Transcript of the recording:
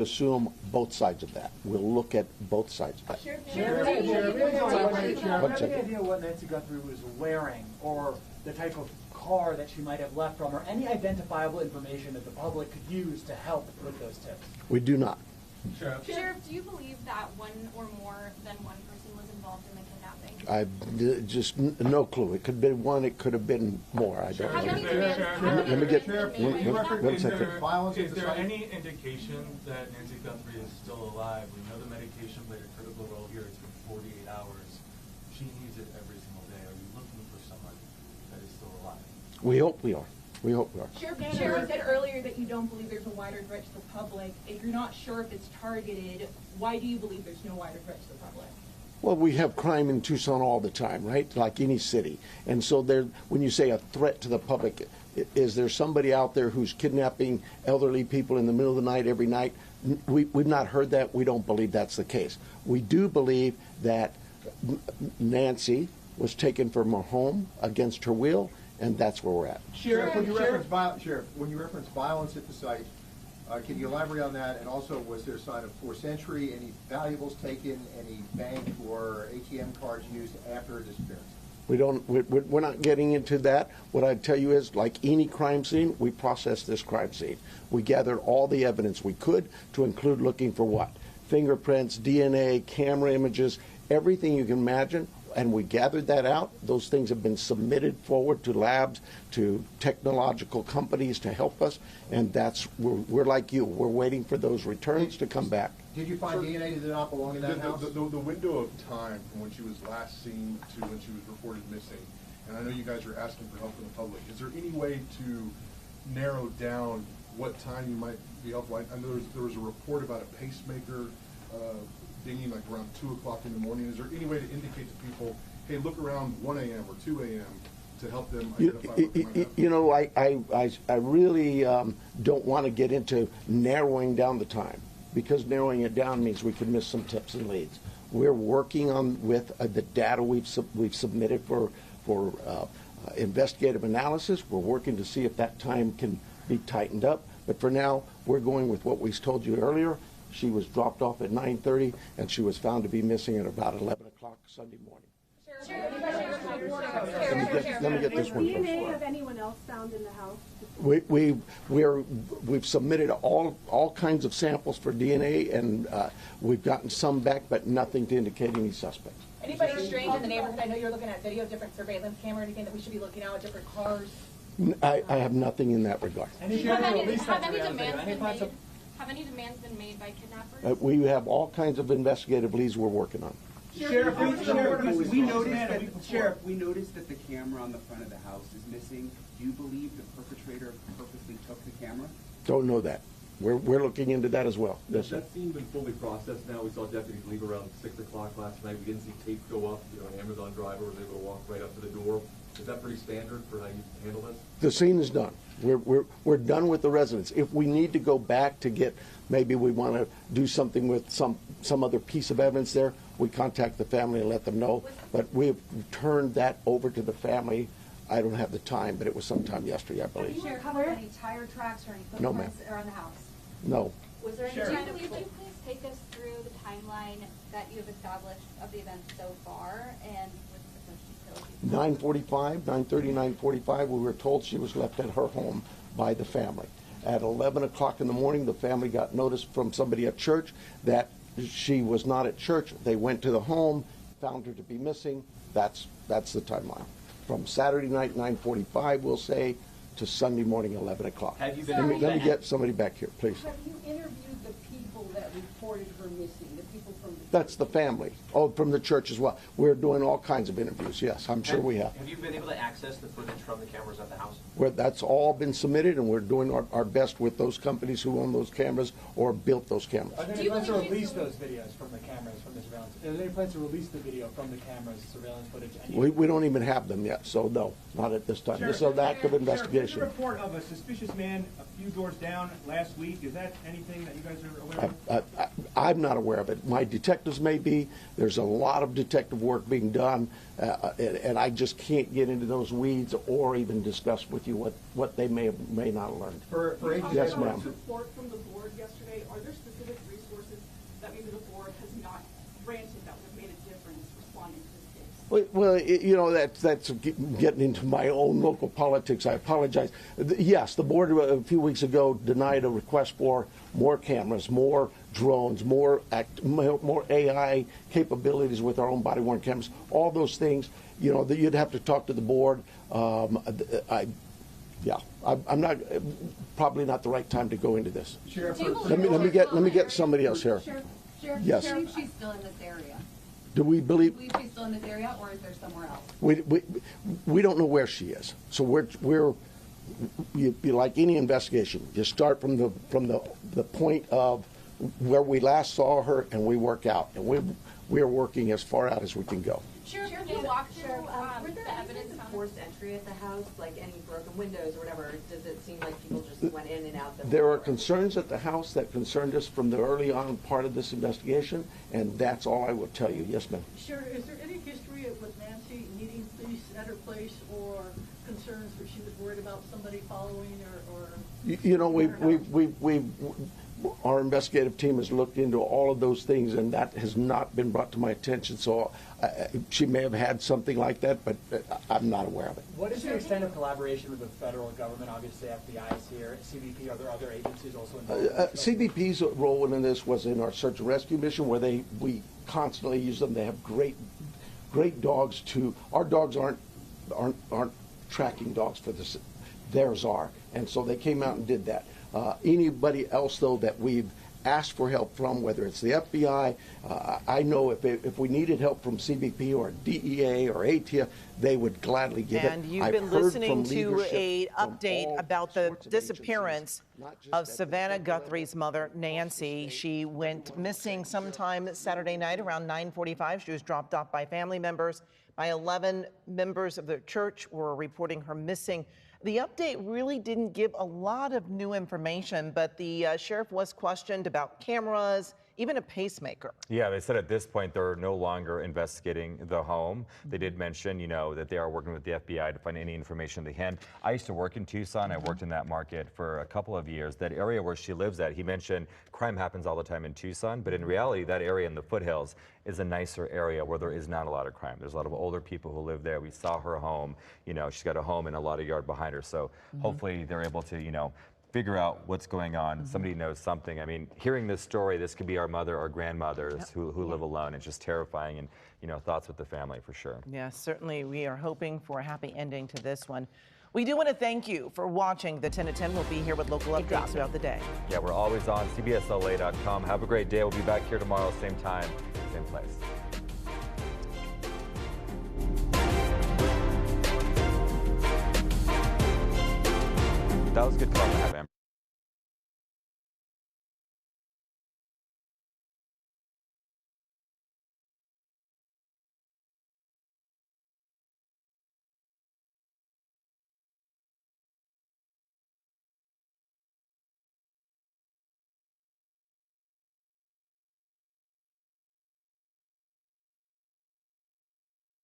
assume both sides of that. We'll look at both sides of that. Sheriff, any idea what Nancy Guthrie was wearing, or the type of car that she might have left from, or any identifiable information that the public could use to help with those tips? We do not. Sheriff, do you believe that one or more than one person was involved in the kidnapping? I just no clue. It could have been one. It could have been more. I don't know. Let me get one second. Is there any indication that Nancy Guthrie is still alive? We know the medication played a critical role here. It's been 48 hours. She needs it every single day. Are you looking for someone that is still alive? We hope we are. We hope we are. Sheriff said earlier that you don't believe there's a wider threat to the public. If you're not sure if it's targeted, why do you believe there's no wider threat to the public? Well, we have crime in Tucson all the time, right? Like any city. And so there, when you say a threat to the public, is there somebody out there who's kidnapping elderly people in the middle of the night every night? We've not heard that. We don't believe that's the case. We do believe that Nancy was taken from her home against her will, and that's where we're at. Sheriff, when you reference violence at the site, can you elaborate on that? And also, was there a sign of forced entry, any valuables taken, any bank or ATM cards used after her disappearance? We're not getting into that. What I'd tell you is, like any crime scene, we processed this crime scene. We gathered all the evidence we could, to include looking for what? Fingerprints, DNA, camera images, everything you can imagine. And we gathered that out. Those things have been submitted forward to labs, to technological companies to help us. And we're like you. We're waiting for those returns to come back. Did you find DNA that did not belong in that house? The window of time from when she was last seen to when she was reported missing, and I know you guys are asking for help from the public, is there any way to narrow down what time you might be helpful? I know there was a report about a pacemaker dinging like around 2 o'clock in the morning. Is there any way to indicate to people, hey, look around 1 a.m. or 2 a.m. to help them identify what might happen? You know, I really don't want to get into narrowing down the time, because narrowing it down means we could miss some tips and leads. We're working on with the data we've submitted for investigative analysis. We're working to see if that time can be tightened up. But for now, we're going with what we told you earlier. She was dropped off at 9:30, and she was found to be missing at about 11 o'clock Sunday morning. Let me get this one first. DNA of anyone else found in the house? We've submitted all kinds of samples for DNA, and we've gotten some back, but nothing to indicate any suspects. Anybody strange in the neighborhood? I know you're looking at video, different surveillance camera, anything that we should be looking at, different cars? I have nothing in that regard. Have any demands been made by kidnappers? We have all kinds of investigative leads we're working on. Sheriff, we noticed that the camera on the front of the house is missing. Do you believe the perpetrator purposely took the camera? Don't know that. We're looking into that as well. Yes, that scene's been fully processed now. We saw deputies leave around 6 o'clock last night. We didn't see tape go up. An Amazon driver was able to walk right up to the door. Is that pretty standard for how you handle this? The scene is done. We're done with the residents. If we need to go back to get, maybe we want to do something with some other piece of evidence there, we contact the family and let them know. But we've turned that over to the family. I don't have the time, but it was sometime yesterday, I believe. Did you recover any tire tracks or any footprints around the house? No. Was there any kind of, could you please take us through the timeline that you have established of the events so far, and with the 9:45, 9:30, 9:45, we were told she was left at her home by the family. At 11 o'clock in the morning, the family got notice from somebody at church that she was not at church. They went to the home, found her to be missing. That's the timeline. From Saturday night, 9:45, we'll say, to Sunday morning, 11 o'clock. Have you been let me get somebody back here, please. Have you interviewed the people that reported her missing, the people from the That's the family. Oh, from the church as well. We're doing all kinds of interviews, yes, I'm sure we have. Have you been able to access the footage from the cameras at the house? That's all been submitted, and we're doing our best with those companies who own those cameras or built those cameras. Are there any plans to release those videos from the cameras, from the surveillance? Are there any plans to release the video from the cameras, surveillance footage? We don't even have them yet, so no, not at this time. This is an active investigation. There's a report of a suspicious man a few doors down last week. Is that anything that you guys are aware of? I'm not aware of it. My detectives may be. There's a lot of detective work being done, and I just can't get into those weeds or even discuss with you what they may not have learned. For yes, ma'am. report from the board yesterday, are there specific Well, you know, that's getting into my own local politics. I apologize. Yes, the board a few weeks ago denied a request for more cameras, more drones, more AI capabilities with our own body-worn cameras. All those things, you know, that you'd have to talk to the board. I'm not probably not the right time to go into this. Sheriff, Let me get somebody else here. Sheriff, Yes. do you believe she's still in this area? Do we believe? Do you believe she's still in this area, or is there somewhere else? We don't know where she is. So we're like any investigation. You start from the point of where we last saw her, and we work out, and we're working as far out as we can go. Sheriff, can you walk through Were there the evidence of on forced entry at the house, like any broken windows or whatever? Does it seem like people just went in and out? There are concerns at the house that concerned us from the early on part of this investigation, and that's all I will tell you. Yes, ma'am. Sure. Is there any history with Nancy needing police at her place, or concerns that she was worried about somebody following her, or? You know, our investigative team has looked into all of those things, and that has not been brought to my attention. So she may have had something like that, but I'm not aware of it. What is the extent of collaboration with the federal government? Obviously, FBI is here, CBP. Are there other agencies also involved? CBP's role in this was in our search and rescue mission, where we constantly use them. They have great dogs. Our dogs aren't tracking dogs for this. Theirs are, and so they came out and did that. Anybody else, though, that we've asked for help from, whether it's the FBI, I know if we needed help from CBP or DEA or ATF, they would gladly give it. And you've been listening to an update about the disappearance of Savannah Guthrie's mother, Nancy. She went missing sometime Saturday night around 9:45. She was dropped off by family members. By 11 members of the church were reporting her missing. The update really didn't give a lot of new information, but the sheriff was questioned about cameras, even a pacemaker. Yeah, they said at this point they're no longer investigating the home. They did mention, you know, that they are working with the FBI to find any information they can. I used to work in Tucson. I worked in that market for a couple of years. That area where she lives at, he mentioned crime happens all the time in Tucson, but in reality, that area in the foothills is a nicer area where there is not a lot of crime. There's a lot of older people who live there. We saw her home. You know, she's got a home and a lot of yard behind her. So hopefully they're able to, you know, figure out what's going on. Somebody knows something. I mean, hearing this story, this could be our mother or grandmothers who live alone. It's just terrifying, and, you know, thoughts with the family for sure. Yes, certainly we are hoping for a happy ending to this one. We do want to thank you for watching the 10 at 10. We'll be here with local updates throughout the day. Yeah, we're always on CBSLA.com. Have a great day. We'll be back here tomorrow, same time, same place. That was good fun to have, Amber.